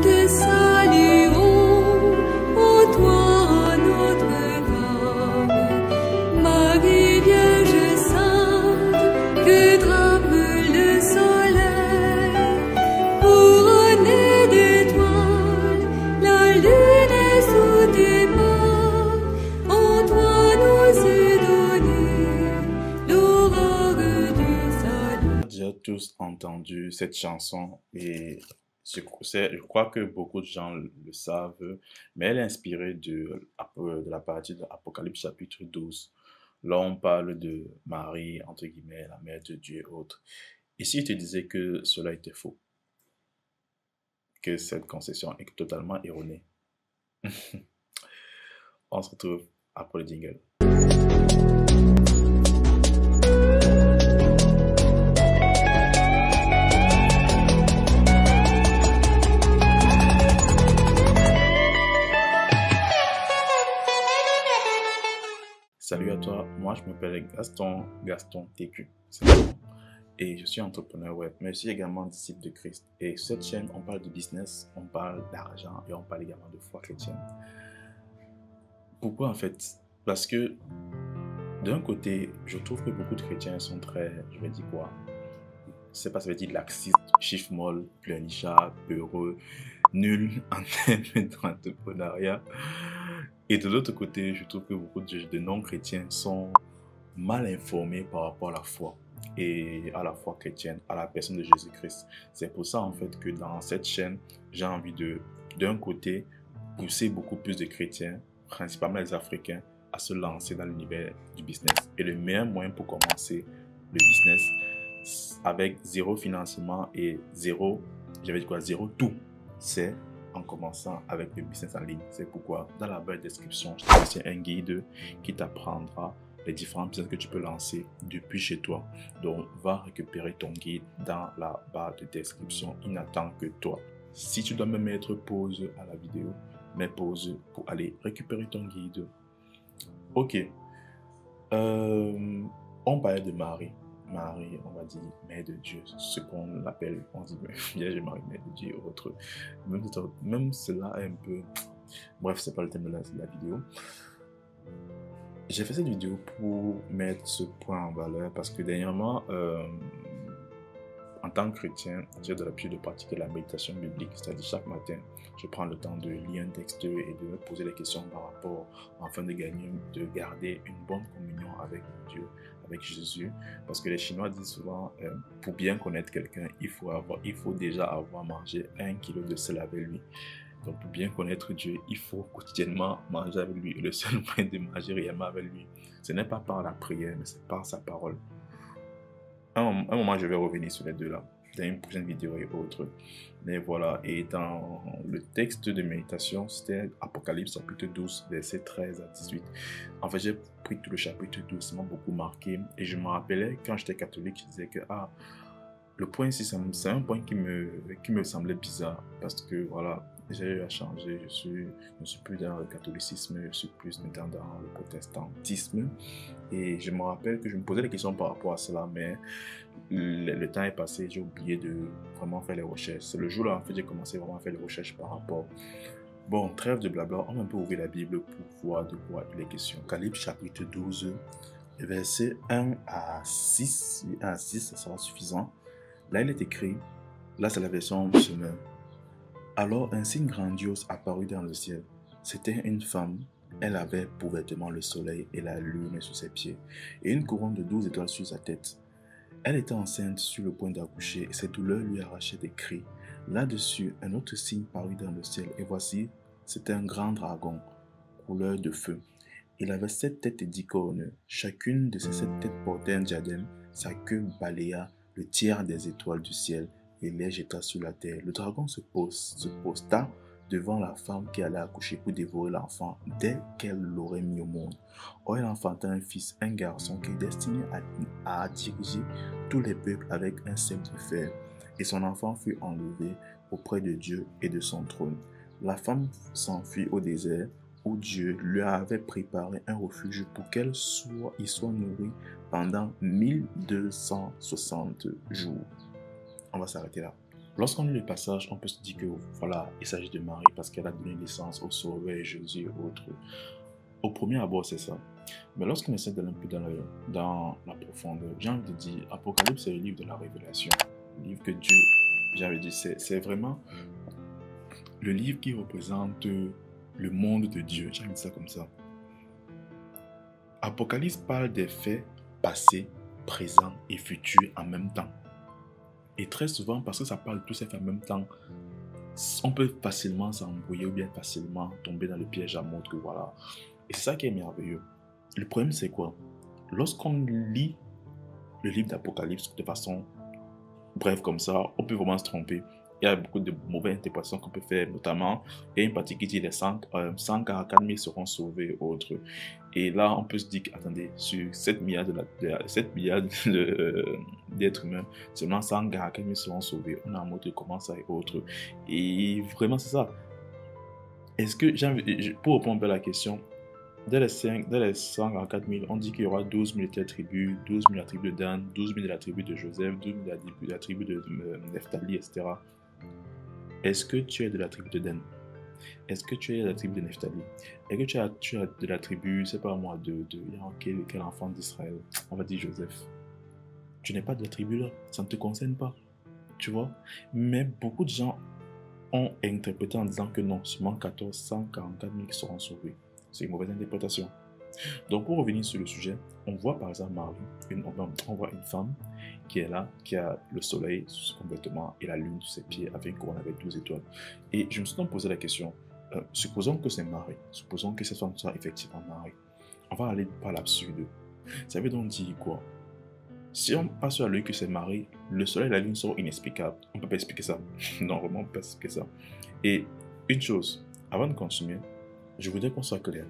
te saluons, ô toi notre Dame. Marie Vierge Sainte, que drape le soleil, couronnée d'étoiles, la lune est sous tes pas. En toi nous est donnée l'aurore du salut. Déjà tous entendu cette chanson et je crois que beaucoup de gens le savent, mais elle est inspirée de la partie de Apocalypse chapitre 12. Là, on parle de Marie, entre guillemets, la mère de Dieu et autres. Et si je te disais que cela était faux, que cette concession est totalement erronée, on se retrouve après le jingle. Salut à toi, moi je m'appelle Gaston TQ, et je suis entrepreneur web, mais je suis également disciple de Christ. Et sur cette chaîne, on parle de business, on parle d'argent et on parle également de foi chrétienne. Pourquoi en fait? Parce que d'un côté, je trouve que beaucoup de chrétiens sont très, je vais dire quoi, c'est pas ça veut dire laxiste, chiffre molle, pleurnichard, peureux, nul en termes d'entrepreneuriat. Et de l'autre côté, je trouve que beaucoup de non-chrétiens sont mal informés par rapport à la foi et à la foi chrétienne, à la personne de Jésus-Christ. C'est pour ça en fait que dans cette chaîne, j'ai envie d'un côté, pousser beaucoup plus de chrétiens, principalement les Africains, à se lancer dans l'univers du business. Et le meilleur moyen pour commencer le business avec zéro financement et zéro tout, c'est en commençant avec le business en ligne. C'est pourquoi dans la barre de description, je te laisse un guide qui t'apprendra les différents business que tu peux lancer depuis chez toi. Donc, va récupérer ton guide dans la barre de description. Il n'attend que toi. Si tu dois me mettre pause à la vidéo, mets pause pour aller récupérer ton guide. Ok. On parlait de Marie. Marie, on va dire mère de Dieu, ce qu'on appelle, on dit Vierge Marie, mère de Dieu, autre. Même cela est un peu. Bref, c'est pas le thème de la vidéo. J'ai fait cette vidéo pour mettre ce point en valeur parce que dernièrement, en tant que chrétien, j'ai de l'habitude de pratiquer la méditation biblique, c'est-à-dire chaque matin, je prends le temps de lire un texte et de me poser des questions par rapport, afin de garder une bonne communion avec Dieu, avec Jésus, parce que les Chinois disent souvent, pour bien connaître quelqu'un, il faut déjà avoir mangé 1 kilo de sel avec lui. Donc pour bien connaître Dieu, il faut quotidiennement manger avec lui. Et le seul moyen de manger réellement avec lui, ce n'est pas par la prière, mais c'est par sa parole. Un moment, je vais revenir sur les deux là, dans une prochaine vidéo et autres. Mais voilà, et dans le texte de méditation, c'était Apocalypse chapitre 12, versets 13 à 18. En fait, j'ai pris tout le chapitre 12, ça m'a beaucoup marqué. Et je me rappelais, quand j'étais catholique, je disais que, le point ici, c'est un point qui me semblait bizarre. Parce que, voilà, j'ai eu à changer, je ne suis plus dans le catholicisme, je suis plus maintenant dans le protestantisme. Et je me rappelle que je me posais des questions par rapport à cela, mais le temps est passé, j'ai oublié de vraiment faire les recherches. C'est le jour-là, en fait, j'ai commencé vraiment à faire les recherches par rapport. Bon, trêve de blabla, on va un peu ouvrir la Bible pour voir de quoi il est question. Apocalypse chapitre 12, versets 1 à 6. 1 à 6, ça sera suffisant. Là, il est écrit, là c'est la version Semeur. Alors un signe grandiose apparut dans le ciel. C'était une femme. Elle avait pour vêtement le soleil et la lune sous ses pieds, et une couronne de 12 étoiles sur sa tête. Elle était enceinte sur le point d'accoucher, et ses douleurs lui arrachaient des cris. Là-dessus, un autre signe parut dans le ciel, et voici, c'était un grand dragon, couleur de feu. Il avait 7 têtes et 10 cornes. Chacune de ces 7 têtes portait un diadème. Sa queue balaya le tiers des étoiles du ciel et les jeta sur la terre. Le dragon se posta devant la femme qui allait accoucher pour dévorer l'enfant dès qu'elle l'aurait mis au monde. Or, elle enfanta un fils, un garçon qui est destiné à diriger tous les peuples avec un sceptre de fer. Et son enfant fut enlevé auprès de Dieu et de son trône. La femme s'enfuit au désert où Dieu lui avait préparé un refuge pour qu'elle y soit nourrie pendant 1260 jours. On va s'arrêter là. Lorsqu'on lit le passage, on peut se dire que voilà, il s'agit de Marie parce qu'elle a donné naissance au Sauveur Jésus et autres. Au premier abord, c'est ça. Mais lorsqu'on essaie d'aller un peu dans la profondeur, j'ai envie de dire, Apocalypse, c'est le livre de la révélation. Le livre que Dieu, j'avais dit, c'est vraiment le livre qui représente le monde de Dieu. J'ai envie de dire ça comme ça. Apocalypse parle des faits passés, présents et futurs en même temps. Et très souvent, parce que ça parle de tous ces faits en même temps, on peut facilement s'embrouiller ou bien facilement tomber dans le piège à mode que voilà. Et c'est ça qui est merveilleux. Le problème, c'est quoi? Lorsqu'on lit le livre d'Apocalypse de façon brève comme ça, on peut vraiment se tromper. Il y a beaucoup de mauvaises interprétations qu'on peut faire, notamment, il y a une partie qui dit les 144 000 seront sauvés, autres. Et là, on peut se dire, attendez, sur 7 milliards d'êtres humains, seulement 144 000 seront sauvés. On a un mot de comment ça et autres. Et vraiment, c'est ça. Est-ce que, pour répondre à la question, dans les 144 000, on dit qu'il y aura 12 000 de la tribu, 12 000 de la tribu de Dan, 12 000 de la tribu de Joseph, 12 000 de la tribu de Nephtali, etc. Est-ce que tu es de la tribu de Dan? Est-ce que tu es de la tribu de Nephtali? Est-ce que tu es de la tribu, c'est pas moi, quel enfant d'Israël? On va dire Joseph. Tu n'es pas de la tribu là, ça ne te concerne pas. Tu vois? Mais beaucoup de gens ont interprété en disant que non, seulement 144 000 qui seront sauvés. C'est une mauvaise interprétation. Donc, pour revenir sur le sujet, on voit par exemple Marie, on voit une femme qui est là, qui a le soleil sur son vêtement et la lune sur ses pieds avec une couronne avec 12 étoiles. Et je me suis donc posé la question, supposons que c'est Marie, supposons que cette femme soit effectivement Marie. On va aller par l'absurde. Ça veut donc dire quoi? Si on passe sur la logique que c'est Marie, le soleil et la lune sont inexplicables. On ne peut pas expliquer ça. Non, vraiment, on ne peut pas expliquer ça. Et une chose, avant de continuer, je voudrais qu'on soit clair.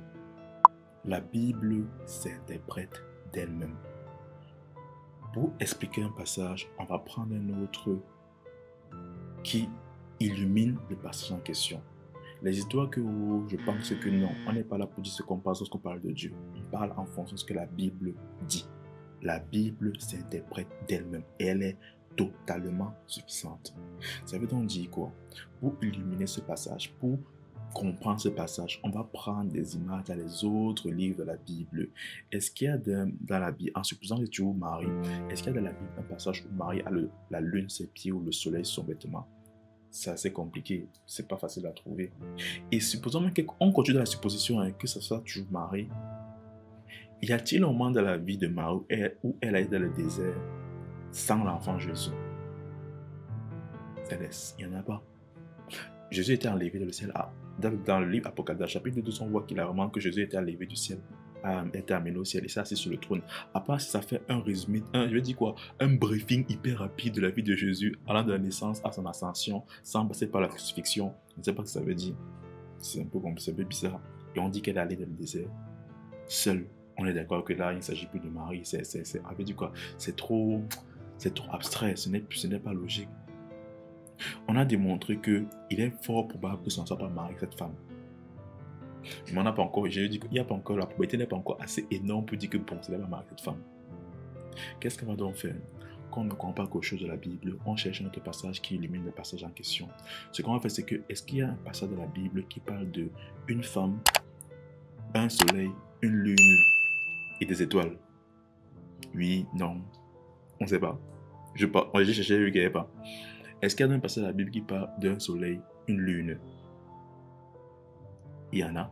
La Bible s'interprète d'elle-même. Pour expliquer un passage, on va prendre un autre qui illumine le passage en question. Les histoires que je pense que non, on n'est pas là pour dire ce qu'on parle lorsqu'on parle de Dieu. On parle en fonction de ce que la Bible dit. La Bible s'interprète d'elle-même. Elle est totalement suffisante. Ça veut donc dire quoi? Pour illuminer ce passage, pour comprendre ce passage, on va prendre des images dans les autres livres de la Bible. Est-ce qu'il y a dans la Bible, en supposant que tu es Marie, est-ce qu'il y a dans la Bible un passage où Marie a la lune sur ses pieds ou le soleil sur son vêtement? C'est assez compliqué, c'est pas facile à trouver. Et supposons qu'on continue dans la supposition que ce soit toujours Marie. Y a-t-il un moment dans la vie de Marie où elle a été dans le désert sans l'enfant Jésus? Il n'y en a pas. Jésus était enlevé dans le ciel. Dans le livre Apocalypse, chapitre 12, on voit clairement que Jésus était enlevé du ciel, était amené au ciel et s'est assis sur le trône. À part si ça fait un résumé, je vais dire quoi, un briefing hyper rapide de la vie de Jésus, allant de la naissance à son ascension, sans passer par la crucifixion. Je ne sais pas ce que ça veut dire. C'est un peu bizarre. Et on dit qu'elle est allée dans le désert, seule. On est d'accord que là, il ne s'agit plus de Marie. C'est trop abstrait, ce n'est pas logique. On a démontré qu'il est fort probable que ce ne soit pas Marie, cette femme. Mais on n'a pas encore, j'ai dit qu'il n'y a pas encore, la probabilité n'est pas encore assez énorme pour dire que bon, ce n'est pas Marie, cette femme. Qu'est-ce qu'on va donc faire? Quand on ne comprend pas quelque chose de la Bible, on cherche un autre passage qui illumine le passage en question. Ce qu'on va faire, c'est que, est-ce qu'il y a un passage de la Bible qui parle d'une femme, un soleil, une lune et des étoiles? Oui, non, on ne sait pas. J'ai cherché, il n'y avait pas. Est-ce qu'il y a un passage de la Bible qui parle d'un soleil, une lune? Il y en a.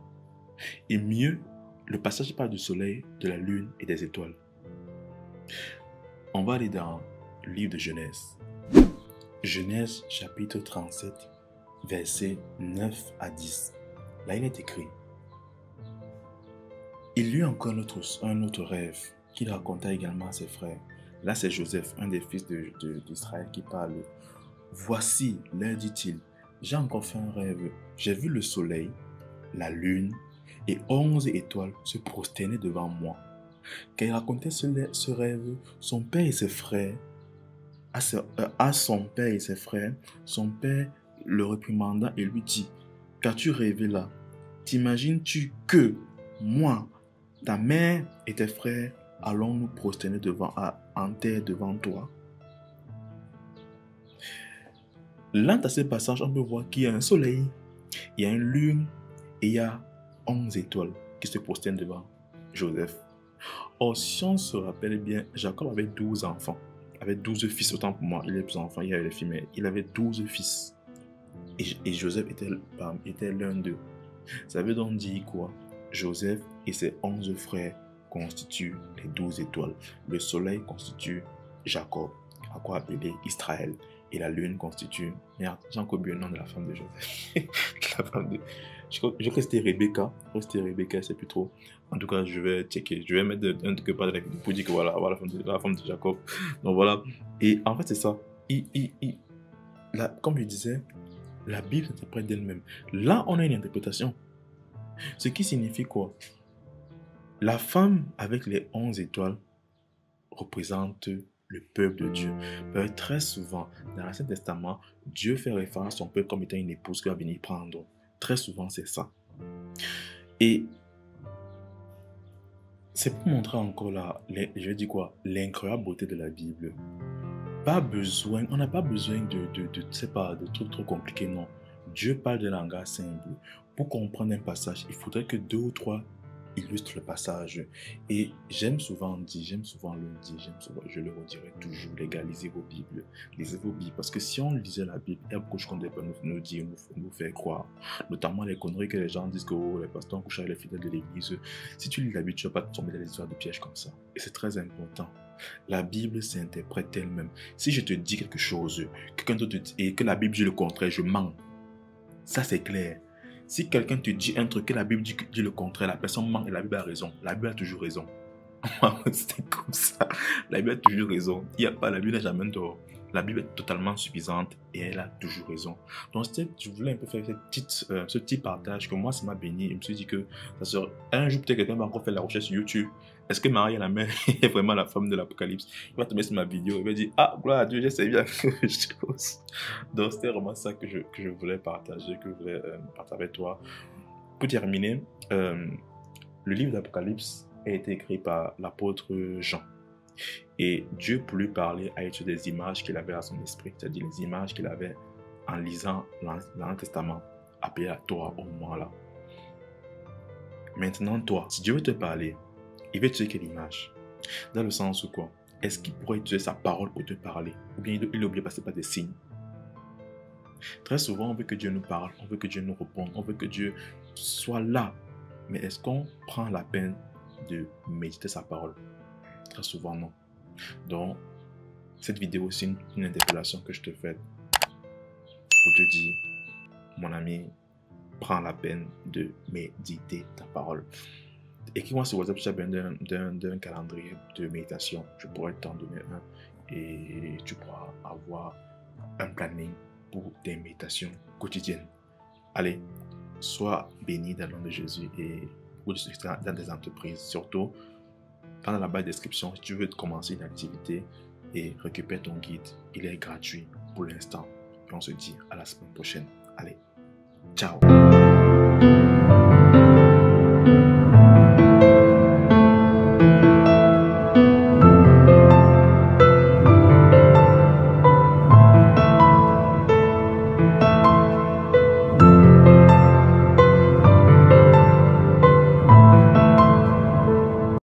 Et mieux, le passage parle du soleil, de la lune et des étoiles. On va aller dans le livre de Genèse. Genèse chapitre 37, versets 9 à 10. Là, il est écrit: il y eut encore un autre rêve qu'il raconta également à ses frères. Là, c'est Joseph, un des fils d'Israël qui parle. Voici, leur dit-il, j'ai encore fait un rêve. J'ai vu le soleil, la lune et 11 étoiles se prosterner devant moi. Quand il racontait ce rêve, son père et ses frères, à son père et ses frères, son père le réprimanda et lui dit: qu'as-tu rêvé là? T'imagines-tu que moi, ta mère et tes frères allons nous prosterner en terre devant toi? Là, dans ce passage, on peut voir qu'il y a un soleil, il y a une lune et il y a 11 étoiles qui se prosternent devant Joseph. Or, si on se rappelle bien, Jacob avait 12 enfants, avait 12 fils, autant pour moi. Il est plus enfant, il y avait les filles, mais il avait 12 fils. Et Joseph était l'un d'eux. Ça veut donc dire quoi? Joseph et ses 11 frères constituent les 12 étoiles. Le soleil constitue Jacob, à quoi appeler Israël. Et la lune constitue... Merde, j'ai encore oublié le nom de la femme de Joseph. La femme de... Je crois que c'était Rebecca. Je sais plus trop. En tout cas, je vais checker. Je vais mettre un truc pas de la vidéo pour dire que voilà, la femme de Jacob. Donc voilà. Et en fait, c'est ça. Comme je disais, la Bible s'interprète d'elle-même. Là, on a une interprétation. Ce qui signifie quoi? La femme avec les 11 étoiles représente le peuple de Dieu. Très souvent, dans l'Ancien Testament, Dieu fait référence à son peuple comme étant une épouse qui va venir prendre. Très souvent, c'est ça. Et c'est pour montrer encore je vais dire quoi, l'incroyable beauté de la Bible. On n'a pas besoin de trucs trop compliqués, non. Dieu parle de langage simple. Pour comprendre un passage, il faudrait que 2 ou 3 illustrent le passage. Et j'aime souvent le dire, je le redirai toujours, les gars, lisez vos Bibles. Lisez vos Bibles, parce que si on lisait la Bible, il y a beaucoup de choses qu'on ne peut pas nous dire, nous faire croire. Notamment les conneries que les gens disent que les pasteurs ont couché avec les fidèles de l'église. Si tu lis la Bible, tu ne vas pas tomber dans les histoires de pièges comme ça. Et c'est très important. La Bible s'interprète elle-même. Si je te dis quelque chose, quelqu'un d'autre et que la Bible dit le contraire, je mens. Ça, c'est clair. Si quelqu'un te dit un truc que la Bible dit le contraire, la personne ment et la Bible a raison. La Bible a toujours raison. C'est comme ça. La Bible a toujours raison. Il n'y a pas, la Bible n'a jamais tort. La Bible est totalement suffisante et elle a toujours raison. Donc, je voulais un peu faire ce petit partage que moi, ça m'a béni. Je me suis dit que ça serait... Un jour, peut-être quelqu'un va encore faire la recherche sur YouTube. Est-ce que Marie, la mère, est vraiment la femme de l'Apocalypse? Il va tomber sur ma vidéo. Il va dire, ah, gloire à Dieu, je sais bien que je chose. Donc, c'était vraiment ça que je voulais partager, que je voulais partager avec toi. Pour terminer, le livre d'Apocalypse a été écrit par l'apôtre Jean. Et Dieu, pour lui parler, a utilisé des images qu'il avait à son esprit, c'est-à-dire les images qu'il avait en lisant l'Ancien Testament, appelé la Torah au moment-là. Maintenant, toi, si Dieu veut te parler, il veut utiliser quelle image? Dans le sens où quoi? Est-ce qu'il pourrait utiliser sa parole pour te parler? Ou bien il est obligé de passer par des signes? Très souvent, on veut que Dieu nous parle, on veut que Dieu nous réponde, on veut que Dieu soit là. Mais est-ce qu'on prend la peine de méditer sa parole? Très souvent, non. Donc, cette vidéo, c'est une interpellation que je te fais pour te dire, mon ami, prends la peine de méditer ta parole. Écris-moi sur WhatsApp, si tu as besoin d'un calendrier de méditation, je pourrais t'en donner un et tu pourras avoir un planning pour tes méditations quotidiennes. Allez, sois béni dans le nom de Jésus et dans des entreprises. Surtout, dans la barre de description, si tu veux commencer une activité et récupérer ton guide, il est gratuit pour l'instant. Et on se dit à la semaine prochaine. Allez, ciao!